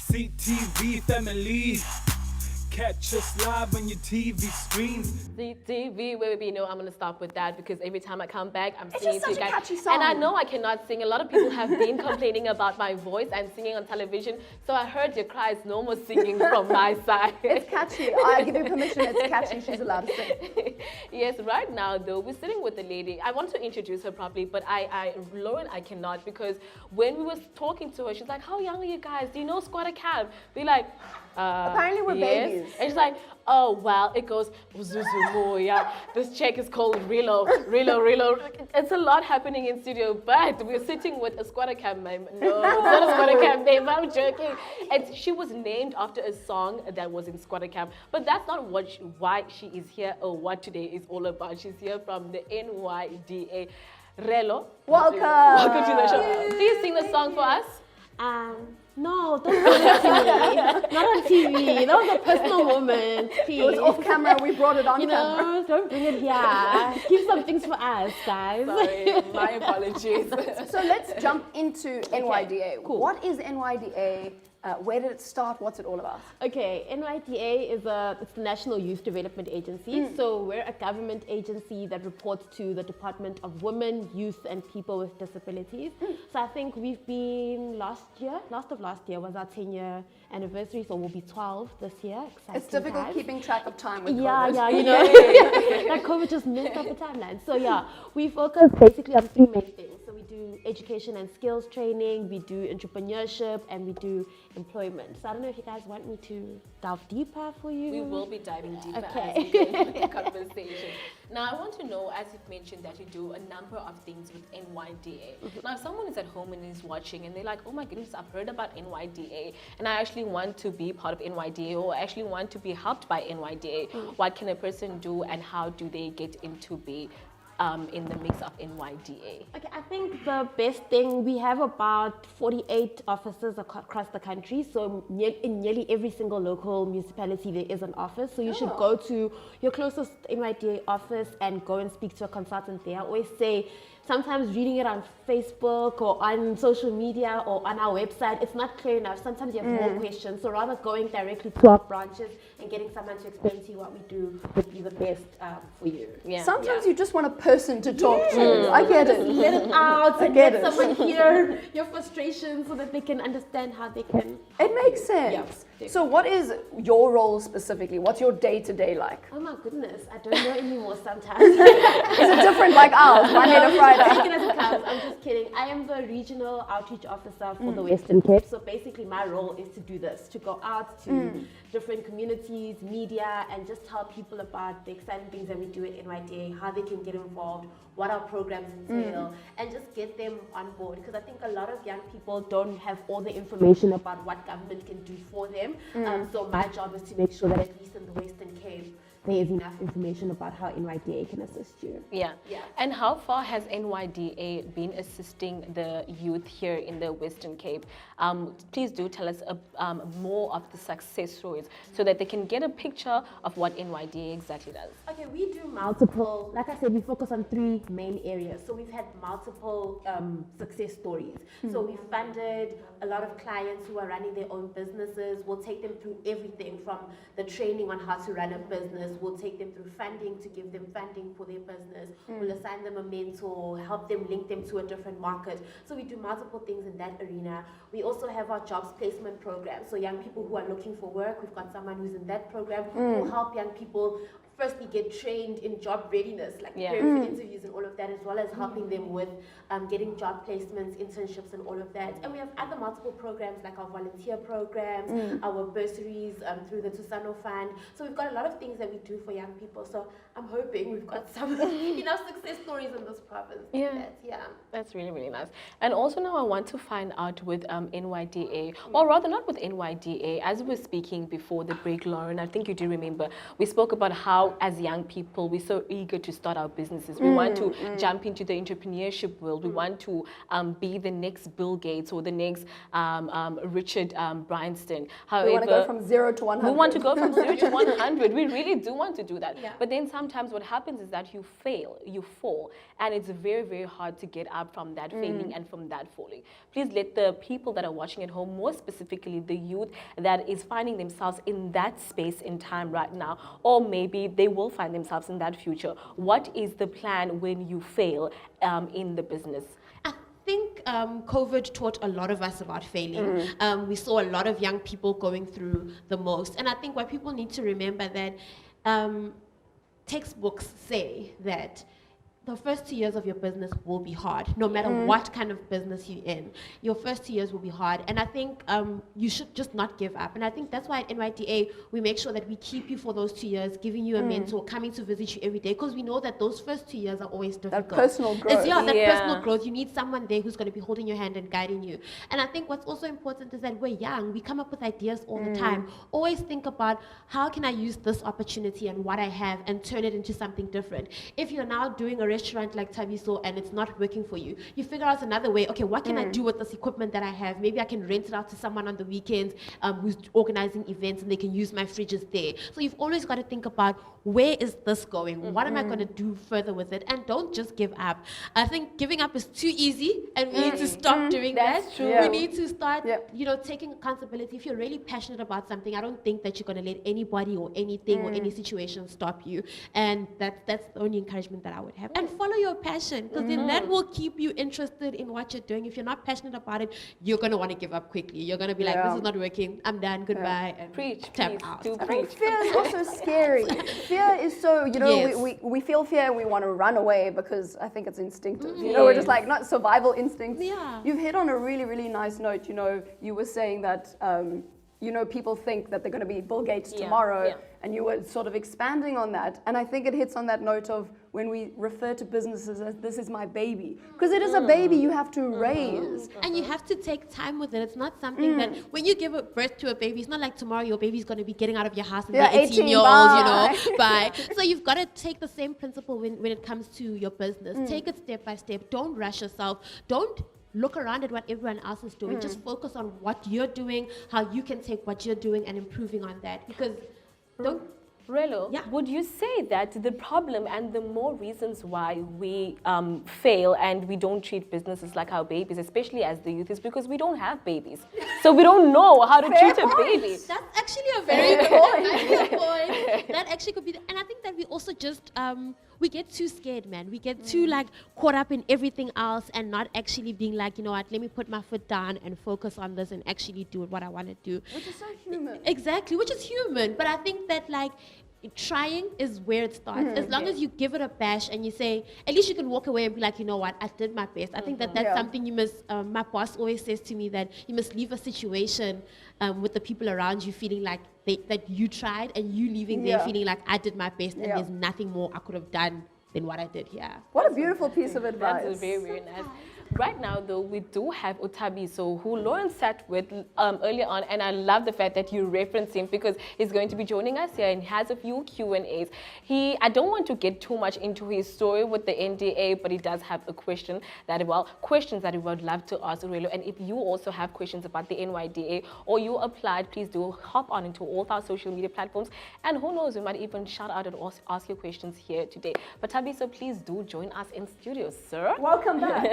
CTV family. Catch us live on your TV screens. The TV, where you know I'm gonna stop with that because every time I come back, I'm It's singing just to such you a guys. catchy song. And I know I cannot sing. A lot of people have been complaining about my voice and singing on television. So I heard your cries, no more singing from my side. It's catchy. I give you permission. It's catchy. She's allowed to sing. Yes, right now though, we're sitting with a lady. I want to introduce her properly, but Lauren, I cannot because when we were talking to her, she's like, "How young are you guys? Do you know Squatter Camp?" We're like, Apparently we're yes. babies. And she's like, "Oh well," it goes, "Yeah, this check is called Relo. It's a lot happening in studio, but we're sitting with a Squatter Camp meme. No, it's not a Squatter Camp meme, I'm joking. And she was named after a song that was in Squatter Camp, but that's not why she is here or what today is all about. She's here from the NYDA. Relo, Welcome. welcome to the show. Please sing the song for us. No, don't do that to me. Not on TV. That was a personal moment. Please. It was off camera. We brought it on You camera. know, don't bring it here. Keep some things for us, guys. Sorry, my apologies. So let's jump into NYDA. cool. What is NYDA? Where did it start? What's it all about? Okay, NYDA is it's the National Youth Development Agency. So we're a government agency that reports to the Department of Women, Youth and People with Disabilities. So I think we've been last of last year was our 10-year anniversary, so we'll be 12 this year. Exciting It's difficult times. keeping track of time with Yeah, COVID. yeah, you know, that COVID just messed up the timeline. So yeah, we focus basically on three main things. So we do education and skills training, we do entrepreneurship, and we do employment. So I don't know if you guys want me to delve deeper for you. We will be diving deeper Okay. as we go into the conversation. Now, I want to know, as you've mentioned, that you do a number of things with NYDA. Now, if someone is at home and is watching and they're like, "Oh my goodness, I've heard about NYDA and I actually want to be part of NYDA or actually want to be helped by NYDA, what can a person do and how do they get into be in the mix of NYDA?" Okay, I think the best thing, we have about 48 offices across the country. So in nearly every single local municipality, there is an office. So you should go to your closest NYDA office and go and speak to a consultant there. I always say, sometimes reading it on Facebook or on social media or on our website, it's not clear enough. Sometimes you have more questions. So rather going directly to our branches and getting someone to explain to you what we do would be the best for you. Yeah. Sometimes you just want a person to talk to. I get it. Let it out and get let it. someone hear your frustration so that they can understand how they can. It makes sense. Yeah. So what is your role specifically? What's your day-to-day like? Oh my goodness, I don't know anymore sometimes. Is it different like ours, Monday to Friday? Take it as it comes. I'm just kidding. I am the regional outreach officer for the Western Cape. So basically my role is to do this, to go out to different communities, media, and just tell people about the exciting things that we do at NYDA, how they can get involved, what our programs entail, and just get them on board. Because I think a lot of young people don't have all the information about what government can do for them. So my job is to make sure that at least in the Western Cape, there is enough information about how NYDA can assist you. Yeah. And how far has NYDA been assisting the youth here in the Western Cape? Please do tell us more of the success stories so that they can get a picture of what NYDA exactly does. Okay, we do multiple, like I said, we focus on three main areas. So we've had multiple success stories. So we've funded a lot of clients who are running their own businesses. We'll take them through everything from the training on how to run a business. We'll take them through funding to give them funding for their business. We'll assign them a mentor, help them, link them to a different market. So we do multiple things in that arena. We also have our jobs placement program. So young people who are looking for work, we've got someone who's in that program who will help young people firstly get trained in job readiness, like preparing for interviews and all of that, as well as helping them with getting job placements, internships and all of that. And we have other multiple programs like our volunteer programs, our bursaries through the Tusano Fund. So we've got a lot of things that we do for young people. So I'm hoping we've got some enough success stories in this province. That's really, really nice. And also now I want to find out with NYDA, or rather not with NYDA, as we were speaking before the break, Lauren, I think you do remember, we spoke about how now as young people, we're so eager to start our businesses. We want to jump into the entrepreneurship world. We want to be the next Bill Gates or the next Richard Branson. However, We want to go from 0 to 100. we want to go from 0 to 100. We really do want to do that. Yeah. But then sometimes what happens is that you fail, you fall, and it's very, very hard to get up from that failing and from that falling. Please let the people that are watching at home, more specifically the youth that is finding themselves in that space in time right now, or maybe they will find themselves in that future. What is the plan when you fail in the business? I think COVID taught a lot of us about failing. We saw a lot of young people going through the most. And I think what people need to remember that textbooks say that the first 2 years of your business will be hard, no matter what kind of business you're in. Your first 2 years will be hard. And I think you should just not give up. And I think that's why at NYDA, we make sure that we keep you for those 2 years, giving you a mentor, coming to visit you every day, because we know that those first 2 years are always difficult. That personal growth. That personal growth. You need someone there who's going to be holding your hand and guiding you. And I think what's also important is that we're young. We come up with ideas all the time. Always think about how can I use this opportunity and what I have and turn it into something different. If you're now doing a restaurant like Tabiso and it's not working for you, you figure out another way. Okay, what can I do with this equipment that I have? Maybe I can rent it out to someone on the weekends who's organizing events and they can use my fridges there. So you've always got to think about, where is this going? What am I going to do further with it? And don't just give up. I think giving up is too easy, and we need to stop doing That's that. true. Yeah. We need to start, Yep. taking accountability. If you're really passionate about something, I don't think that you're going to let anybody or anything or any situation stop you. And that's the only encouragement that I would have. And follow your passion, because then that will keep you interested in what you're doing. If you're not passionate about it, you're going to want to give up quickly. You're going to be like, this is not working. I'm done. Goodbye. And Preach, tap please, out. do I think preach. fear is also scary. Fear is so, Yes. we feel fear and we want to run away because I think it's instinctive. We're just like, not survival instincts. Yeah. You've hit on a really, really nice note. You were saying that, people think that they're going to be Bill Gates tomorrow, and you were sort of expanding on that. And I think it hits on that note of when we refer to businesses as this is my baby, because it is a baby you have to raise. And you have to take time with it. It's not something that when you give birth to a baby, it's not like tomorrow your baby's going to be getting out of your house and Yeah, be 18 18, years old, bye. bye. So you've got to take the same principle when it comes to your business. Take it step by step. Don't rush yourself. Don't look around at what everyone else is doing. Just focus on what you're doing, how you can take what you're doing and improving on that. Because Relo, Yeah. would you say that the problem and the more reasons why we fail and we don't treat businesses like our babies, especially as the youth, is because we don't have babies. So we don't know how to treat a baby. that's actually a very good point. That actually could be, and I think that we also just, we get too scared, man. We get too caught up in everything else and not actually being like, you know what, let me put my foot down and focus on this and actually do what I want to do. Which is so human. Exactly, which is human. But I think that trying is where it starts. As long as you give it a bash and you say, at least you can walk away and be like, you know what, I did my best. I think that's something you must, my boss always says to me that you must leave a situation with the people around you feeling like that you tried, and you leaving there feeling like I did my best and there's nothing more I could have done than what I did here. What a beautiful piece of advice. That's very, very nice. Right now, though, we do have Utabiso, who Lauren sat with earlier on, and I love the fact that you reference him because he's going to be joining us here and has a few Q&As. I don't want to get too much into his story with the NDA, but he does have a questions that he would love to ask Relo. And if you also have questions about the NYDA or you applied, please do hop on into all of our social media platforms. And who knows, we might even shout out and ask your questions here today. But Tabiso, please do join us in studio, sir. Welcome back.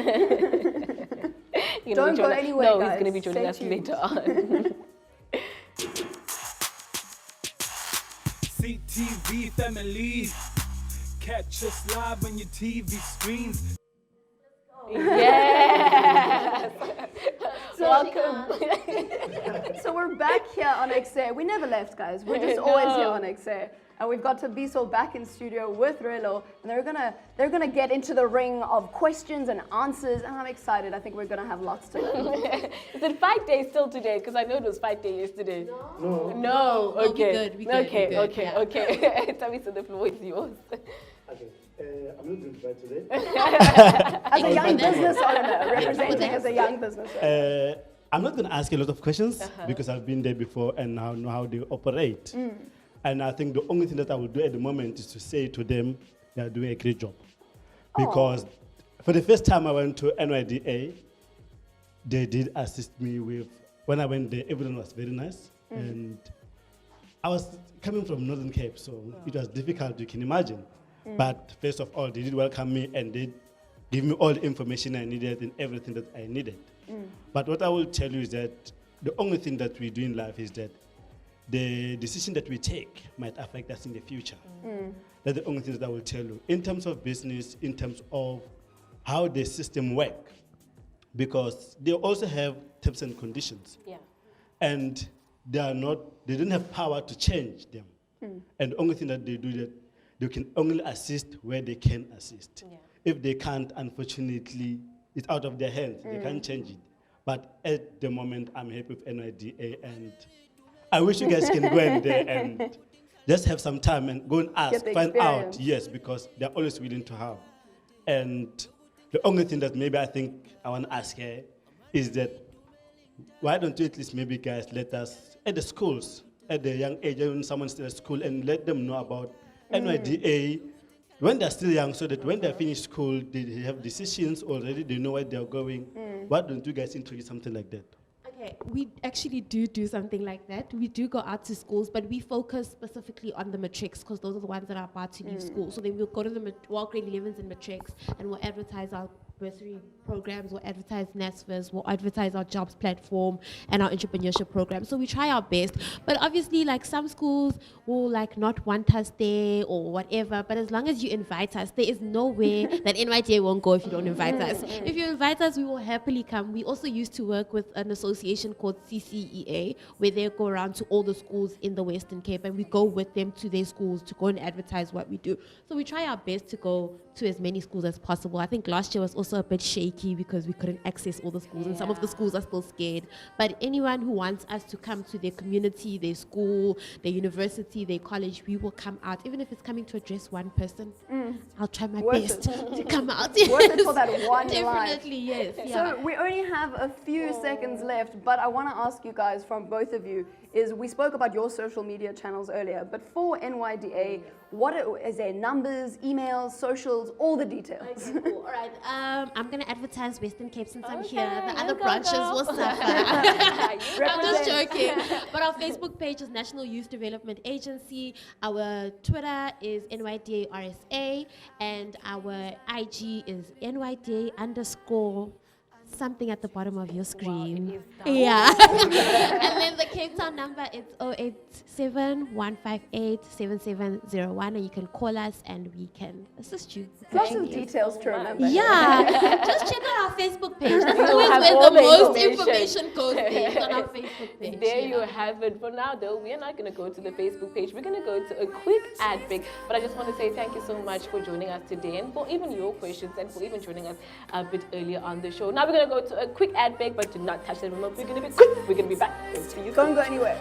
Don't go anywhere, No, guys. he's going to be joining us Stay tuned. later on. CTV family, catch us live on your TV screens. Yes. Welcome. So we're back here on Ekse. We never left, guys. We're just always here on Ekse. And we've got Tabiso back in studio with Relo, and they're gonna get into the ring of questions and answers, and I'm excited. I think we're gonna have lots to learn. Is it fight day still today? Because I know it was fight day yesterday. No. No. we Okay. good, we good, Okay. we good, Okay. yeah. Okay. Tabiso, the floor is yours. Okay, I'm not going to try today. As a young business owner, representing as a young business owner. I'm not going to ask a lot of questions because I've been there before and now know how they operate. And I think the only thing that I will do at the moment is to say to them, they are doing a great job. Because for the first time I went to NYDA, they did assist me with, when I went there, everyone was very nice. And I was coming from Northern Cape, so it was difficult, you can imagine. But first of all, they did welcome me and they gave me all the information I needed and everything that I needed. But what I will tell you is that the only thing that we do in life is that the decision that we take might affect us in the future. That's the only thing that I will tell you. In terms of business, in terms of how the system works, because they also have terms and conditions. Yeah. And they don't have power to change them. And the only thing that they do is that they can only assist where they can assist. Yeah. If they can't, unfortunately, it's out of their hands. They can't change it. But at the moment, I'm happy with NYDA, and I wish you guys can go in there and just have some time and go and ask, find out. Yes, because they're always willing to help. And the only thing that maybe I think I want to ask her is that why don't you at least maybe guys let us, at the schools, at the young age, when someone's still at school, and let them know about NYDA when they're still young, so that when they finish school, they have decisions already, they know where they're going. Why don't you guys introduce something like that? Okay, we actually do something like that. We do go out to schools, but we focus specifically on the matrics because those are the ones that are about to leave school. So then we'll go to the grade 11s and matrics, and we'll advertise our bursary programs, we'll advertise NSFAs, we'll advertise our jobs platform and our entrepreneurship program. So we try our best. But obviously, like, some schools will like not want us there or whatever. But as long as you invite us, there is no way that NYDA won't go if you don't invite us. If you invite us, we will happily come. We also used to work with an association called CCEA, where they go around to all the schools in the Western Cape, and we go with them to their schools to go and advertise what we do. So we try our best to go to as many schools as possible. I think last year was also a bit shaky because we couldn't access all the schools, and some of the schools are still scared. But anyone who wants us to come to their community, their school, their university, their college, we will come out. Even if it's coming to address one person, I'll try my best to come out. Worth it for that one Definitely, life. yes. So we only have a few seconds left, but I want to ask you guys, from both of you, we spoke about your social media channels earlier, but for NYDA, is there numbers, emails, socials, all the details? Okay, cool. All right. I'm going to advertise Western Cape since I'm here. The other branches will suffer. I'm just joking. But our Facebook page is National Youth Development Agency. Our Twitter is NYDA RSA. And our IG is NYDA_ something at the bottom of your screen. Yeah. And then the Cape Town number is 087-158-7701, and you can call us and we can assist you. Lots of details to remember. Yeah. Just check out our Facebook page. That's always where the most information goes there. It's on our Facebook page. There you have it. For now, though, we're not going to go to the Facebook page. We're going to go to a quick ad break. But I just want to say thank you so much for joining us today, and for even your questions, and for even joining us a bit earlier on the show. Now we're going to go to a quick ad break, but do not touch the remote. We're going to be quick. We're going to be back. Don't go anywhere.